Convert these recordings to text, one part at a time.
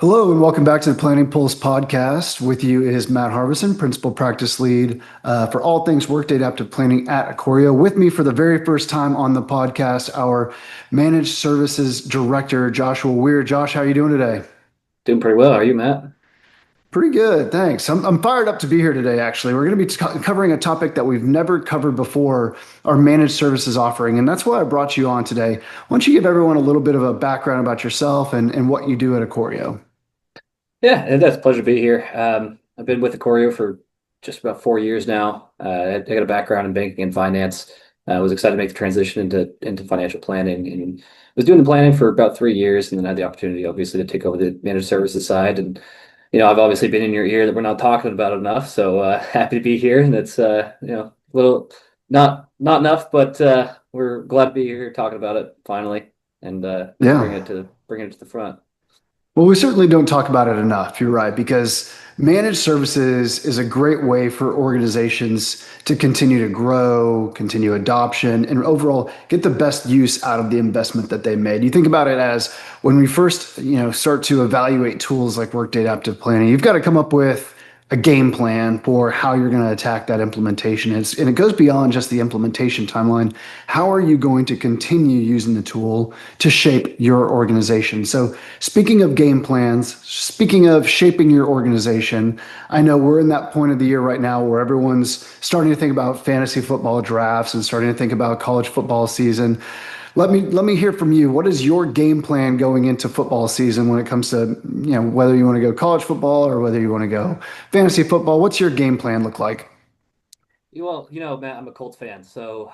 Hello and welcome back to the Planning Pulse podcast. With you is Matt Harvison, Principal Practice Lead for all things Workday Adaptive Planning at Ikorio. With me for the very first time on the podcast, our Managed Services Director, Joshua Weir. Josh, how are you doing today? Doing pretty well. Are you, Matt? Pretty good, thanks. I'm fired up to be here today, actually. We're going to be covering a topic that we've never covered before, our managed services offering, and that's why I brought you on today. Why don't you give everyone a little bit of a background about yourself and what you do at Ikorio? Yeah, that's a pleasure to be here. I've been with the Ikorio for just about 4 years now. I got a background in banking and finance. I was excited to make the transition into financial planning, and was doing the planning for about 3 years, and then had the opportunity, obviously, to take over the managed services side. And I've obviously been in your ear that we're not talking about it enough. So happy to be here, and that's a little not enough, but we're glad to be here talking about it finally, and Yeah. bringing it to the front. Well, we certainly don't talk about it enough. You're right, because managed services is a great way for organizations to continue to grow, continue adoption, and overall get the best use out of the investment that they made. You think about it as when we first, start to evaluate tools like Workday Adaptive Planning, you've got to come up with a game plan for how you're going to attack that implementation. And it goes beyond just the implementation timeline. How are you going to continue using the tool to shape your organization? So, speaking of game plans, speaking of shaping your organization, I know we're in that point of the year right now where everyone's starting to think about fantasy football drafts and starting to think about college football season. Let me hear from you. What is your game plan going into football season when it comes to, whether you want to go college football or whether you want to go fantasy football? What's your game plan look like? Well, Matt, I'm a Colts fan, so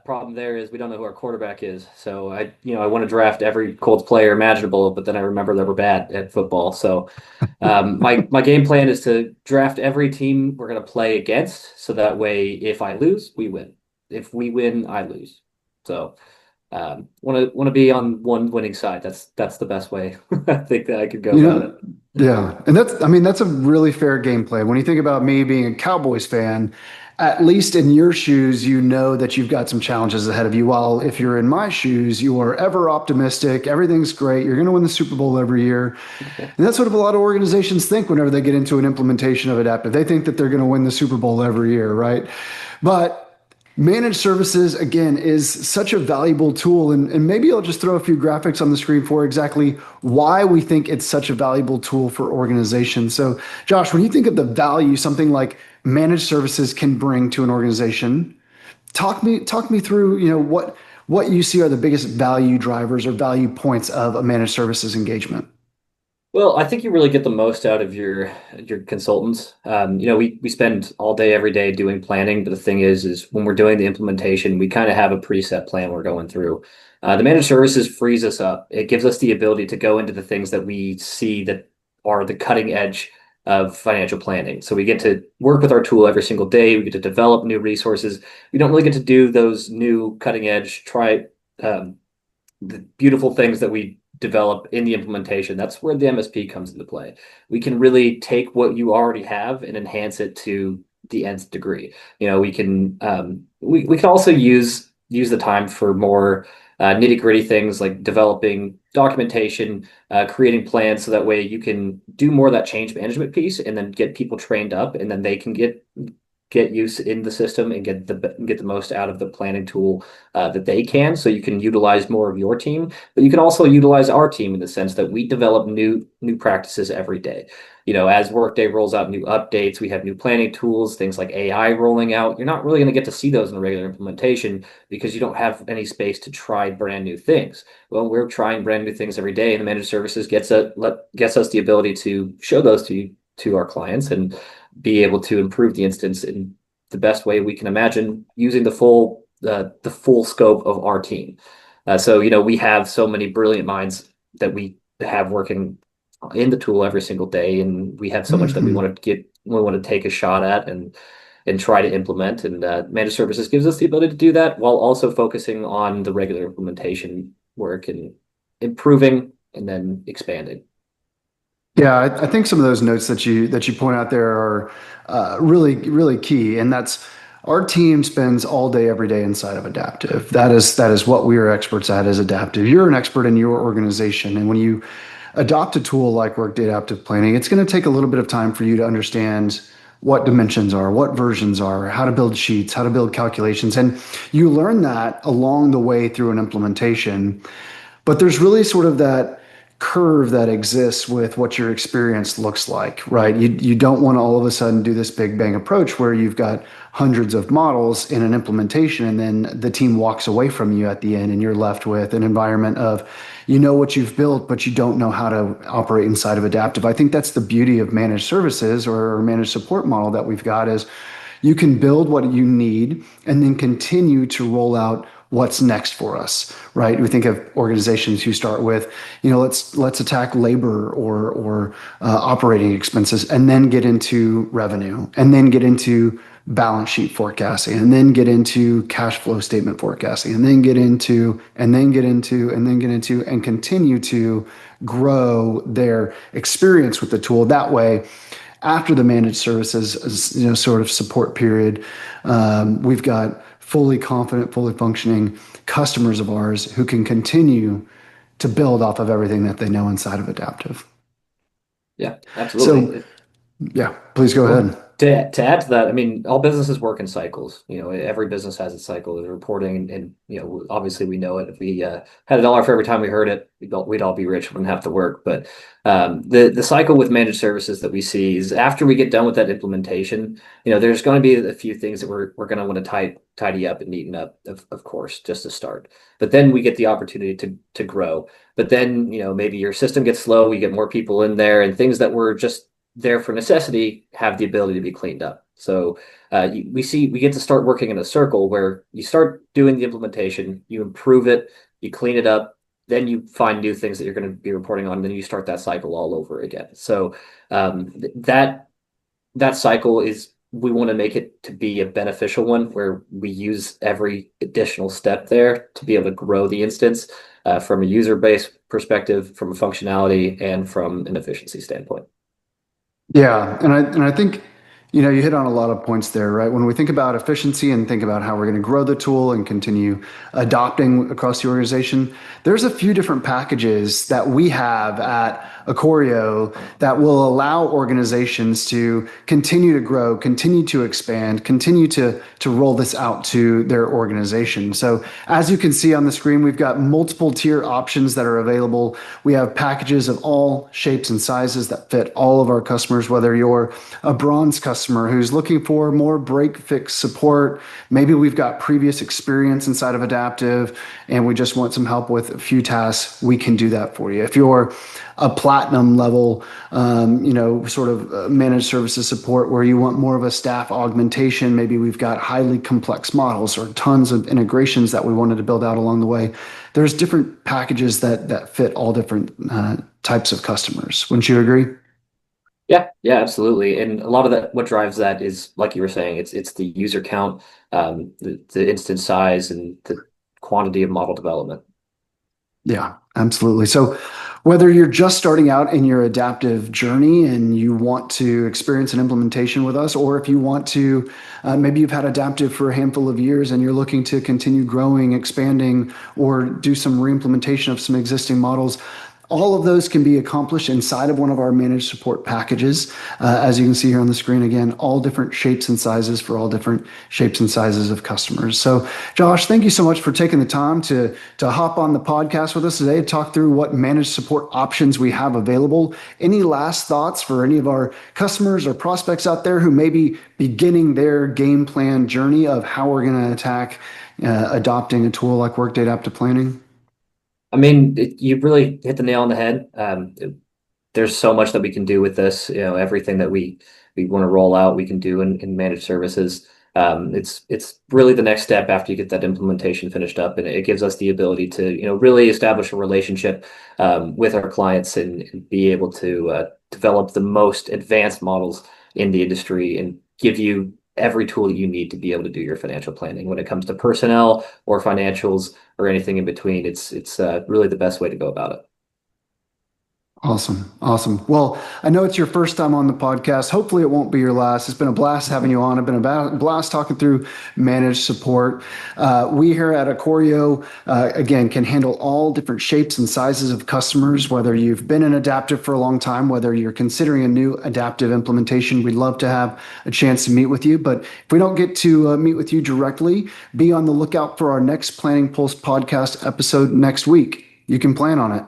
problem there is we don't know who our quarterback is. So I want to draft every Colts player imaginable, but then I remember that we're bad at football. So my game plan is to draft every team we're going to play against, so that way if I lose, we win. If we win, I lose. So want to be on one winning side. That's the best way I think that I could go You about know, it. yeah. And that's a really fair game plan. When you think about me being a Cowboys fan, at least in your shoes, you know that you've got some challenges ahead of you. While if you're in my shoes, you are ever optimistic. Everything's great. You're going to win the Super Bowl every year. And that's what a lot of organizations think whenever they get into an implementation of adaptive. They think that they're going to win the Super Bowl every year, right? But managed services, again, is such a valuable tool. And maybe I'll just throw a few graphics on the screen for exactly why we think it's such a valuable tool for organizations. So, Josh, when you think of the value something like managed services can bring to an organization, talk me through, what you see are the biggest value drivers or value points of a managed services engagement. Well, I think you really get the most out of your consultants. We spend all day every day doing planning, but the thing is when we're doing the implementation, we kind of have a preset plan we're going through. The managed services frees us up. It gives us the ability to go into the things that we see that are the cutting edge of financial planning. So we get to work with our tool every single day. We get to develop new resources. We don't really get to do those new cutting edge, um, the beautiful things that we develop in the implementation. That's where the MSP comes into play. We can really take what you already have and enhance it to the nth degree. We can also use the time for more nitty gritty things like developing documentation, creating plans, so that way you can do more of that change management piece and then get people trained up, and then they can get use in the system and get the most out of the planning tool that they can. So you can utilize more of your team, but you can also utilize our team in the sense that we develop new practices every day. As Workday rolls out new updates, we have new planning tools, things like AI rolling out. You're not really going to get to see those in the regular implementation because you don't have any space to try brand new things. Well, we're trying brand new things every day, and the managed services gets us the ability to show those to our clients and be able to improve the instance in the best way we can imagine using the full scope of our team. We have so many brilliant minds that we have working in the tool every single day, and we have so much that Mhm. we want to take a shot at and try to implement. And managed services gives us the ability to do that while also focusing on the regular implementation work and improving and then expanding. Yeah, I think some of those notes that you point out there are really really key, and that's our team spends all day every day inside of adaptive. That is what we are experts at is adaptive. You're an expert in your organization, and when you adopt a tool like Workday Adaptive Planning, it's going to take a little bit of time for you to understand what dimensions are, what versions are, how to build sheets, how to build calculations. And you learn that along the way through an implementation. But there's really sort of that curve that exists with what your experience looks like, right? You don't want to all of a sudden do this big bang approach where you've got hundreds of models in an implementation and then the team walks away from you at the end and you're left with an environment of what you've built, but you don't know how to operate inside of Adaptive. I think that's the beauty of managed services or managed support model that we've got is you can build what you need and then continue to roll out what's next for us, right? We think of organizations who start with, let's attack labor or operating expenses, and then get into revenue, and then get into balance sheet forecasting, and then get into cash flow statement forecasting, and then get into, and then get into, and then get into, and continue to grow their experience with the tool. That way, after the managed services, sort of support period, we've got fully confident, fully functioning customers of ours who can continue to build off of everything that they know inside of Adaptive. Yeah, So, absolutely. yeah, please go Well, ahead. to add to that, I mean, all businesses work in cycles. Every business has its cycle of reporting, and obviously we know it. If we had a dollar for every time we heard it, we'd all be rich. Wouldn't have to work. But the cycle with managed services that we see is after we get done with that implementation, there's going to be a few things that we're going to want to tidy up and neaten up, of course, just to start. But then we get the opportunity to grow. But then maybe your system gets slow, we get more people in there, and things that were just there for necessity have the ability to be cleaned up. So we get to start working in a circle where you start doing the implementation, you improve it, you clean it up, then you find new things that you're going to be reporting on, and then you start that cycle all over again. So that cycle is we want to make it to be a beneficial one where we use every additional step there to be able to grow the instance from a user base perspective, from a functionality, and from an efficiency standpoint. Yeah, and I think you hit on a lot of points there, right? When we think about efficiency and think about how we're going to grow the tool and continue adopting across the organization, there's a few different packages that we have at Acorio that will allow organizations to continue to grow, continue to expand, continue to roll this out to their organization. So as you can see on the screen, we've got multiple tier options that are available. We have packages of all shapes and sizes that fit all of our customers, whether you're a bronze customer who's looking for more break fix support. Maybe we've got previous experience inside of Adaptive and we just want some help with a few tasks. We can do that for you. If you're a platinum level, sort of managed services support where you want more of a staff augmentation, maybe we've got highly complex models or tons of integrations that we wanted to build out along the way. There's different packages that fit all different types of customers. Wouldn't you agree? Yeah, absolutely. And a lot of that, what drives that is, like you were saying, it's the user count, the instance size, and the quantity of model development. Yeah, absolutely. So whether you're just starting out in your adaptive journey and you want to experience an implementation with us, or if you want to, maybe you've had adaptive for a handful of years and you're looking to continue growing, expanding, or do some reimplementation of some existing models, all of those can be accomplished inside of one of our managed support packages. As you can see here on the screen, again, all different shapes and sizes for all different shapes and sizes of customers. So, Josh, thank you so much for taking the time to hop on the podcast with us today to talk through what managed support options we have available. Any last thoughts for any of our customers or prospects out there who may be beginning their game plan journey of how we're going to attack adopting a tool like Workday Adaptive Planning? I mean, you really hit the nail on the head. There's so much that we can do with this. Everything that we want to roll out, we can do in managed services. It's really the next step after you get that implementation finished up, and it gives us the ability to really establish a relationship with our clients and be able to develop the most advanced models in the industry and give you every tool you need to be able to do your financial planning when it comes to personnel or financials or anything in between. It's really the best way to go about it. Awesome. Awesome. Well, I know it's your first time on the podcast. Hopefully, it won't be your last. It's been a blast having you on. It's been a blast talking through managed support. We here at Acorio, again, can handle all different shapes and sizes of customers, whether you've been in Adaptive for a long time, whether you're considering a new Adaptive implementation. We'd love to have a chance to meet with you. But if we don't get to meet with you directly, be on the lookout for our next Planning Pulse podcast episode next week. You can plan on it.